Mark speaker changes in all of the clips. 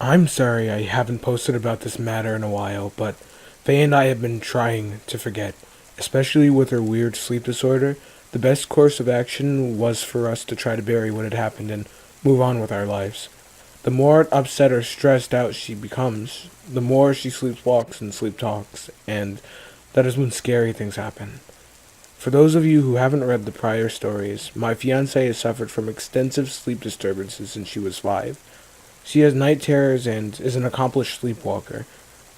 Speaker 1: I'm sorry I haven't posted about this matter in a while, but Faye and I have been trying to forget. Especially with her weird sleep disorder, the best course of action was for us to try to bury what had happened and move on with our lives. The more upset or stressed out she becomes, the more she sleepwalks and sleep talks, and that is when scary things happen. For those of you who haven't read the prior stories, my fiancée has suffered from extensive sleep disturbances since she was 5. She has night terrors and is an accomplished sleepwalker.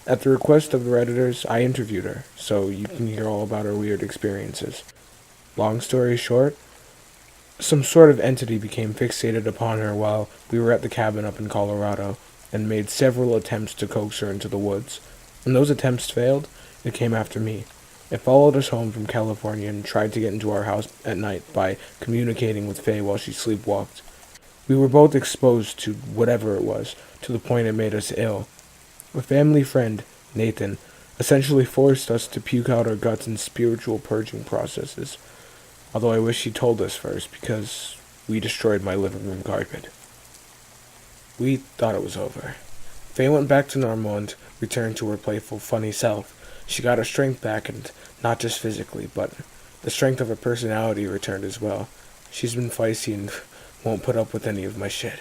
Speaker 1: At the request of the Redditors, I interviewed her, so you can hear all about her weird experiences. Long story short, some sort of entity became fixated upon her while we were at the cabin up in Colorado, and made several attempts to coax her into the woods. When those attempts failed, it came after me. It followed us home from California and tried to get into our house at night by communicating with Faye while she sleepwalked. We were both exposed to whatever it was, to the point it made us ill. A family friend, Nathan, essentially forced us to puke out our guts in spiritual purging processes. Although I wish he told us first, because we destroyed my living room carpet. We thought it was over. Faye went back to normal and returned to her playful, funny self. She got her strength back, and not just physically, but the strength of her personality returned as well. She's been feisty and won't put up with any of my shit,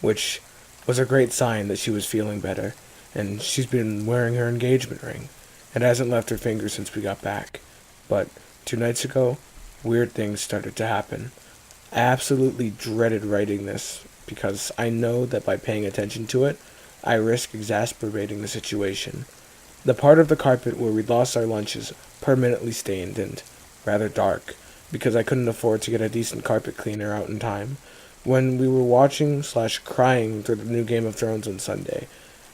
Speaker 1: which was a great sign that she was feeling better, and she's been wearing her engagement ring. It hasn't left her finger since we got back, but 2 nights ago, weird things started to happen. I absolutely dreaded writing this, because I know that by paying attention to it, I risk exacerbating the situation. The part of the carpet where we'd lost our lunch is permanently stained and rather dark, because I couldn't afford to get a decent carpet cleaner out in time. When we were watching/crying through the new Game of Thrones on Sunday,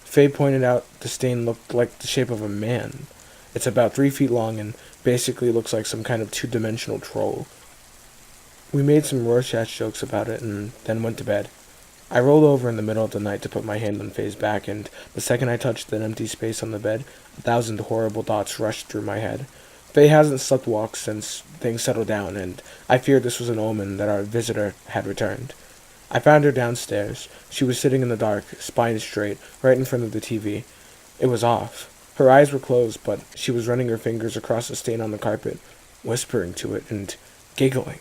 Speaker 1: Faye pointed out the stain looked like the shape of a man. It's about 3 feet long and basically looks like some kind of two-dimensional troll. We made some Rorschach jokes about it and then went to bed. I rolled over in the middle of the night to put my hand on Faye's back, and the second I touched an empty space on the bed, 1,000 horrible thoughts rushed through my head. Faye hasn't slept walked since things settled down, and I feared this was an omen that our visitor had returned. I found her downstairs. She was sitting in the dark, spine straight, right in front of the TV. It was off. Her eyes were closed, but she was running her fingers across the stain on the carpet, whispering to it and giggling.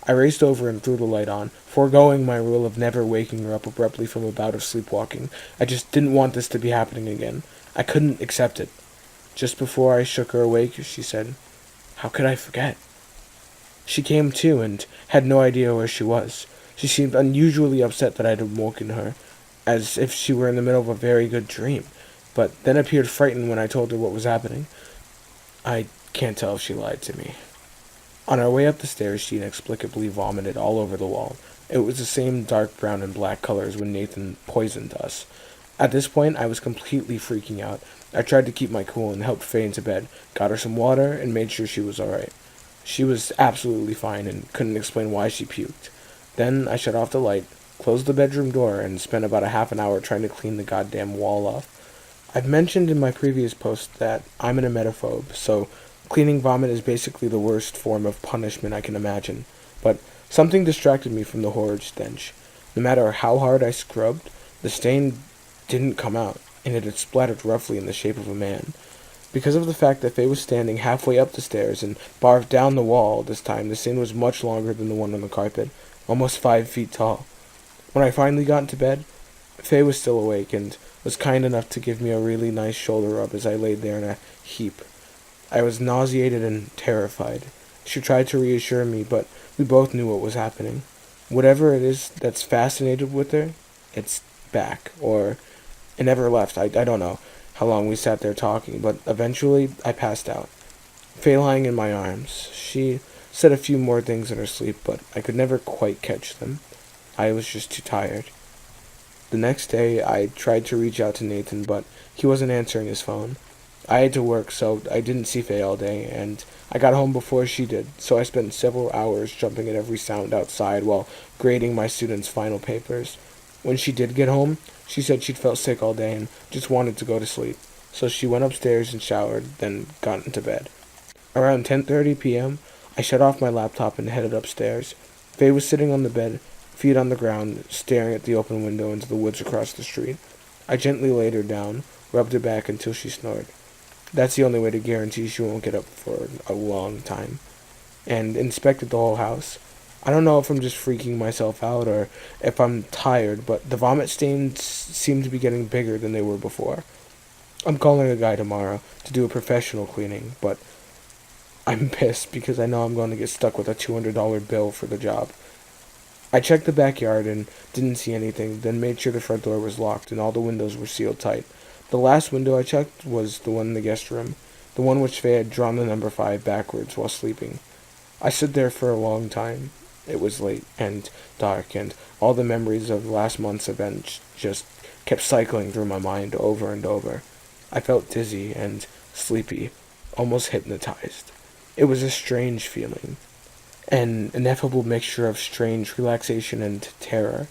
Speaker 1: I raced over and threw the light on, foregoing my rule of never waking her up abruptly from a bout of sleepwalking. I just didn't want this to be happening again. I couldn't accept it. Just before I shook her awake, she said, "How could I forget?" She came to and had no idea where she was. She seemed unusually upset that I had woken her, as if she were in the middle of a very good dream, but then appeared frightened when I told her what was happening. I can't tell if she lied to me. On our way up the stairs, she inexplicably vomited all over the wall. It was the same dark brown and black colors when Nathan poisoned us. At this point, I was completely freaking out. I tried to keep my cool and helped Faye into bed, got her some water, and made sure she was alright. She was absolutely fine and couldn't explain why she puked. Then I shut off the light, closed the bedroom door, and spent about a half an hour trying to clean the goddamn wall off. I've mentioned in my previous post that I'm an emetophobe, so cleaning vomit is basically the worst form of punishment I can imagine. But something distracted me from the horrid stench. No matter how hard I scrubbed, the stain didn't come out, and it had splattered roughly in the shape of a man. Because of the fact that Faye was standing halfway up the stairs and barfed down the wall this time, the stain was much longer than the one on the carpet, almost 5 feet tall. When I finally got into bed, Faye was still awake and was kind enough to give me a really nice shoulder rub as I laid there in a heap. I was nauseated and terrified. She tried to reassure me, but we both knew what was happening. Whatever it is that's fascinated with her, it's back, or it never left. I don't know how long we sat there talking, but eventually I passed out. Faye lying in my arms. She said a few more things in her sleep, but I could never quite catch them. I was just too tired. The next day, I tried to reach out to Nathan, but he wasn't answering his phone. I had to work, so I didn't see Faye all day, and I got home before she did, so I spent several hours jumping at every sound outside while grading my students' final papers. When she did get home, she said she'd felt sick all day and just wanted to go to sleep, so she went upstairs and showered, then got into bed. Around 10:30 p.m., I shut off my laptop and headed upstairs. Faye was sitting on the bed, feet on the ground, staring at the open window into the woods across the street. I gently laid her down, rubbed her back until she snored. That's the only way to guarantee she won't get up for a long time. And inspected the whole house. I don't know if I'm just freaking myself out or if I'm tired, but the vomit stains seem to be getting bigger than they were before. I'm calling a guy tomorrow to do a professional cleaning, but I'm pissed because I know I'm going to get stuck with a $200 bill for the job. I checked the backyard and didn't see anything, then made sure the front door was locked and all the windows were sealed tight. The last window I checked was the one in the guest room, the one which Faye had drawn the number 5 backwards while sleeping. I stood there for a long time. It was late and dark, and all the memories of last month's events just kept cycling through my mind over and over. I felt dizzy and sleepy, almost hypnotized. It was a strange feeling, an ineffable mixture of strange relaxation and terror.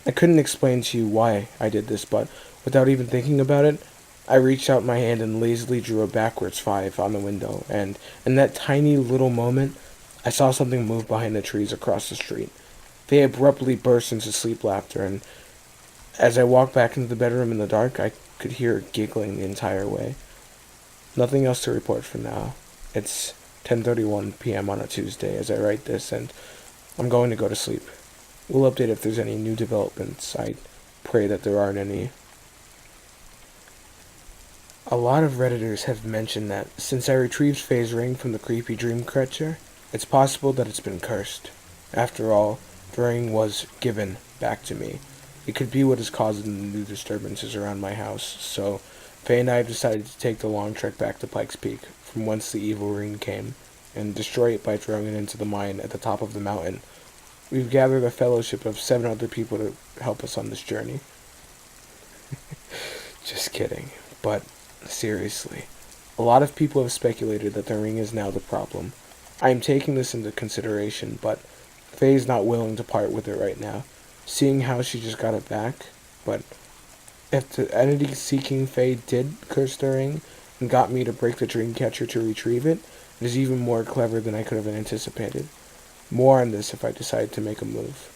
Speaker 1: I couldn't explain to you why I did this, but without even thinking about it, I reached out my hand and lazily drew a backwards 5 on the window, and in that tiny little moment, I saw something move behind the trees across the street. They abruptly burst into sleep laughter, and as I walked back into the bedroom in the dark, I could hear it giggling the entire way. Nothing else to report for now. It's 10:31 p.m. on a Tuesday as I write this, and I'm going to go to sleep. We'll update if there's any new developments. I pray that there aren't any. A lot of Redditors have mentioned that since I retrieved Faye's ring from the creepy dream catcher, it's possible that it's been cursed. After all, the ring was given back to me. It could be what is causing the new disturbances around my house, so Faye and I have decided to take the long trek back to Pikes Peak, from whence the evil ring came, and destroy it by throwing it into the mine at the top of the mountain. We've gathered a fellowship of 7 other people to help us on this journey. Just kidding. But, seriously, a lot of people have speculated that the ring is now the problem. I am taking this into consideration, but Faye's not willing to part with it right now, seeing how she just got it back. But if the entity seeking Faye did curse the ring and got me to break the dream catcher to retrieve it, it is even more clever than I could have anticipated. More on this if I decide to make a move.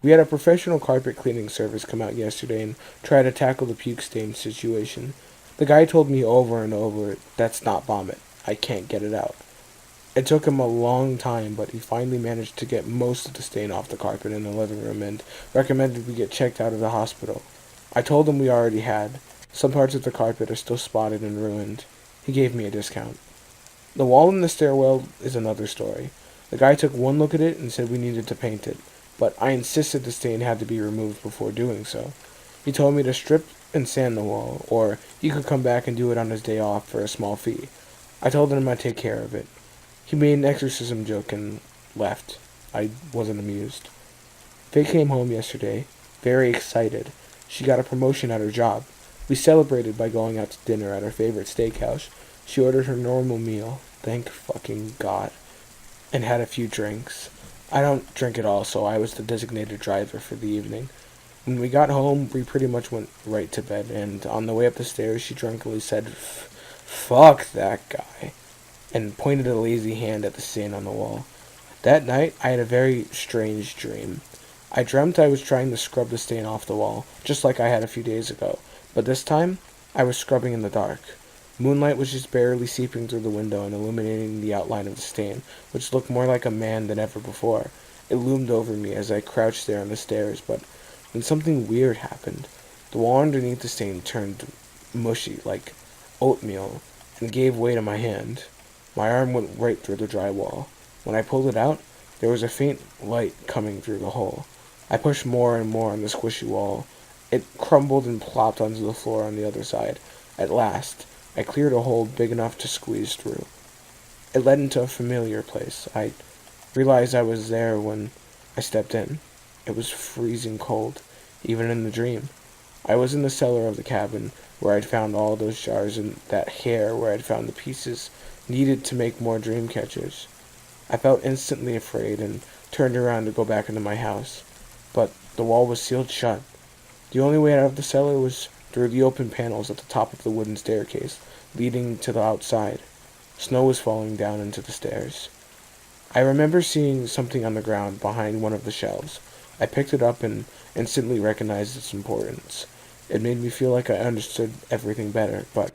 Speaker 1: We had a professional carpet cleaning service come out yesterday and try to tackle the puke stain situation. The guy told me over and over, that's not vomit. I can't get it out. It took him a long time, but he finally managed to get most of the stain off the carpet in the living room and recommended we get checked out of the hospital. I told him we already had. Some parts of the carpet are still spotted and ruined. He gave me a discount. The wall in the stairwell is another story. The guy took one look at it and said we needed to paint it, but I insisted the stain had to be removed before doing so. He told me to strip and sand the wall, or he could come back and do it on his day off for a small fee. I told him I'd take care of it. He made an exorcism joke and left. I wasn't amused. Faye came home yesterday, very excited. She got a promotion at her job. We celebrated by going out to dinner at her favorite steakhouse. She ordered her normal meal, thank fucking God, and had a few drinks. I don't drink at all, so I was the designated driver for the evening. When we got home, we pretty much went right to bed, and on the way up the stairs, she drunkenly said, "Fuck that guy," and pointed a lazy hand at the stain on the wall. That night, I had a very strange dream. I dreamt I was trying to scrub the stain off the wall, just like I had a few days ago, but this time, I was scrubbing in the dark. Moonlight was just barely seeping through the window and illuminating the outline of the stain, which looked more like a man than ever before. It loomed over me as I crouched there on the stairs, but then something weird happened. The wall underneath the stain turned mushy, like oatmeal, and gave way to my hand. My arm went right through the drywall. When I pulled it out, there was a faint light coming through the hole. I pushed more and more on the squishy wall. It crumbled and plopped onto the floor on the other side. At last, I cleared a hole big enough to squeeze through. It led into a familiar place. I realized I was there when I stepped in. It was freezing cold, even in the dream. I was in the cellar of the cabin, where I'd found all those jars, and that hair where I'd found the pieces needed to make more dream catchers. I felt instantly afraid and turned around to go back into my house, but the wall was sealed shut. The only way out of the cellar was through the open panels at the top of the wooden staircase, leading to the outside. Snow was falling down into the stairs. I remember seeing something on the ground behind one of the shelves. I picked it up and instantly recognized its importance. It made me feel like I understood everything better, but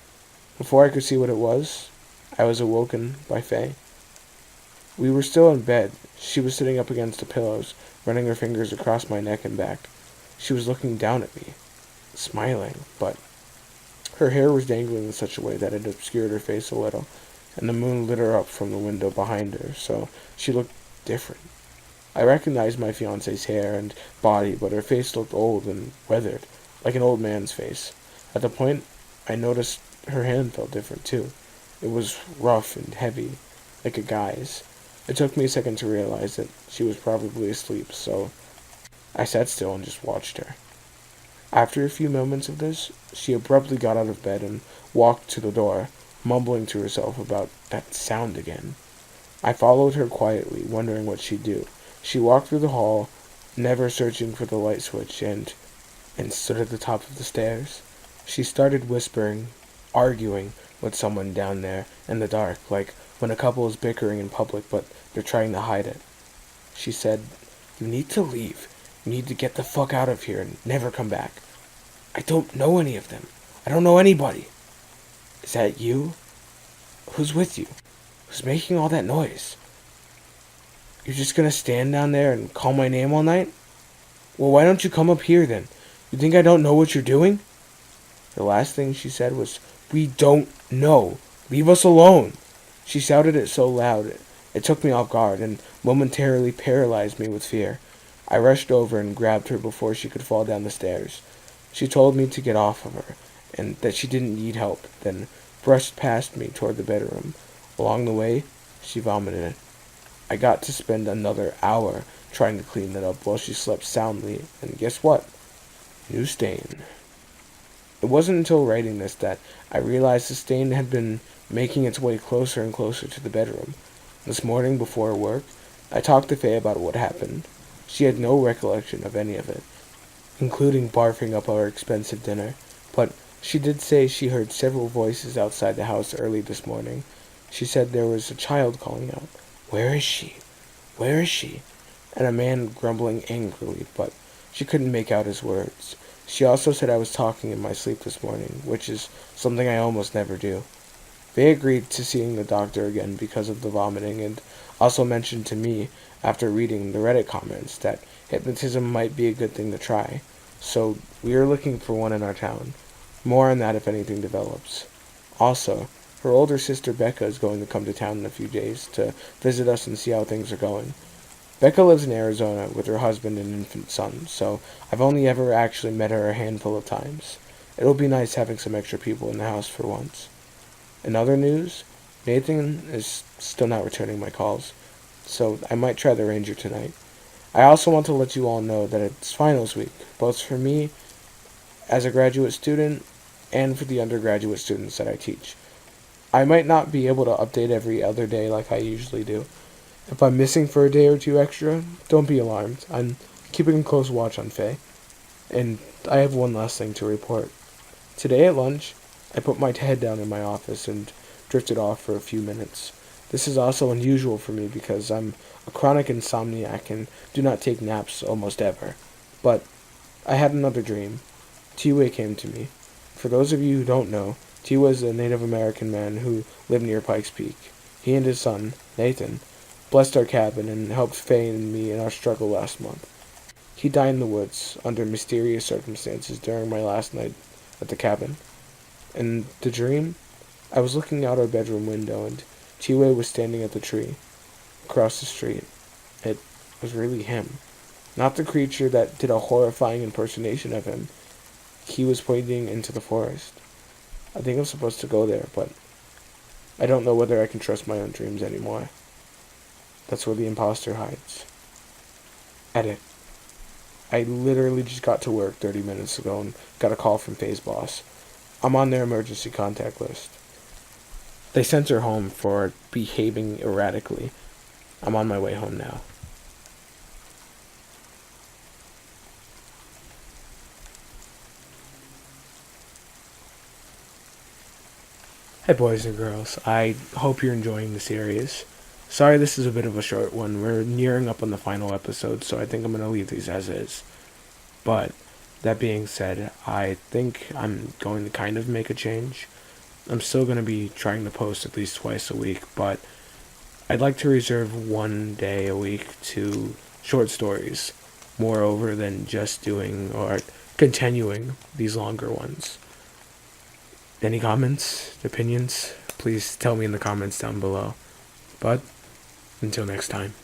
Speaker 1: before I could see what it was, I was awoken by Faye. We were still in bed. She was sitting up against the pillows, running her fingers across my neck and back. She was looking down at me, smiling, but her hair was dangling in such a way that it obscured her face a little, and the moon lit her up from the window behind her, so she looked different. I recognized my fiance's hair and body, but her face looked old and weathered, like an old man's face. At the point, I noticed her hand felt different too. It was rough and heavy, like a guy's. It took me a second to realize that she was probably asleep, so I sat still and just watched her. After a few moments of this, she abruptly got out of bed and walked to the door, mumbling to herself about that sound again. I followed her quietly, wondering what she'd do. She walked through the hall, never searching for the light switch, and stood at the top of the stairs. She started whispering, arguing with someone down there in the dark, like when a couple is bickering in public but they're trying to hide it. She said, "You need to leave. You need to get the fuck out of here and never come back. I don't know any of them. I don't know anybody." "Is that you? Who's with you? Who's making all that noise? You're just gonna stand down there and call my name all night? Well, why don't you come up here then? You think I don't know what you're doing?" The last thing she said was, "We don't know. Leave us alone." She shouted it so loud, it took me off guard and momentarily paralyzed me with fear. I rushed over and grabbed her before she could fall down the stairs. She told me to get off of her, and that she didn't need help, then brushed past me toward the bedroom. Along the way, she vomited. I got to spend another hour trying to clean it up while she slept soundly, and guess what? New stain. It wasn't until writing this that I realized the stain had been making its way closer and closer to the bedroom. This morning before work, I talked to Faye about what happened. She had no recollection of any of it, including barfing up our expensive dinner, but she did say she heard several voices outside the house early this morning. She said there was a child calling out, "Where is she? Where is she?" and a man grumbling angrily, but she couldn't make out his words. She also said I was talking in my sleep this morning, which is something I almost never do. They agreed to seeing the doctor again because of the vomiting, and also mentioned to me, after reading the Reddit comments, that hypnotism might be a good thing to try. So we are looking for one in our town. More on that if anything develops. Also, her older sister Becca is going to come to town in a few days to visit us and see how things are going. Becca lives in Arizona with her husband and infant son, so I've only ever actually met her a handful of times. It'll be nice having some extra people in the house for once. In other news, Nathan is still not returning my calls, so I might try the Ranger tonight. I also want to let you all know that it's finals week, both for me as a graduate student and for the undergraduate students that I teach. I might not be able to update every other day like I usually do. If I'm missing for a day or two extra, don't be alarmed. I'm keeping a close watch on Faye. And I have one last thing to report. Today at lunch, I put my head down in my office and drifted off for a few minutes. This is also unusual for me because I'm a chronic insomniac and do not take naps almost ever. But I had another dream. Getaway came to me. For those of you who don't know, Getaway is a Native American man who lived near Pikes Peak. He and his son, Nathan, blessed our cabin and helped Faye and me in our struggle last month. He died in the woods under mysterious circumstances during my last night at the cabin. In the dream, I was looking out our bedroom window and Getaway was standing at the tree across the street. It was really him. Not the creature that did a horrifying impersonation of him. He was pointing into the forest. I think I'm supposed to go there, but I don't know whether I can trust my own dreams anymore. That's where the imposter hides. Edit. I literally just got to work 30 minutes ago and got a call from Faye's boss. I'm on their emergency contact list. They sent her home for behaving erratically. I'm on my way home now. Hey boys and girls, I hope you're enjoying the series. Sorry this is a bit of a short one. We're nearing up on the final episode, so I think I'm going to leave these as is. But That being said, I think I'm going to kind of make a change. I'm still going to be trying to post at least twice a week, but I'd like to reserve one day a week to short stories, moreover than just doing or continuing these longer ones. Any comments, opinions? Please tell me in the comments down below. But until next time.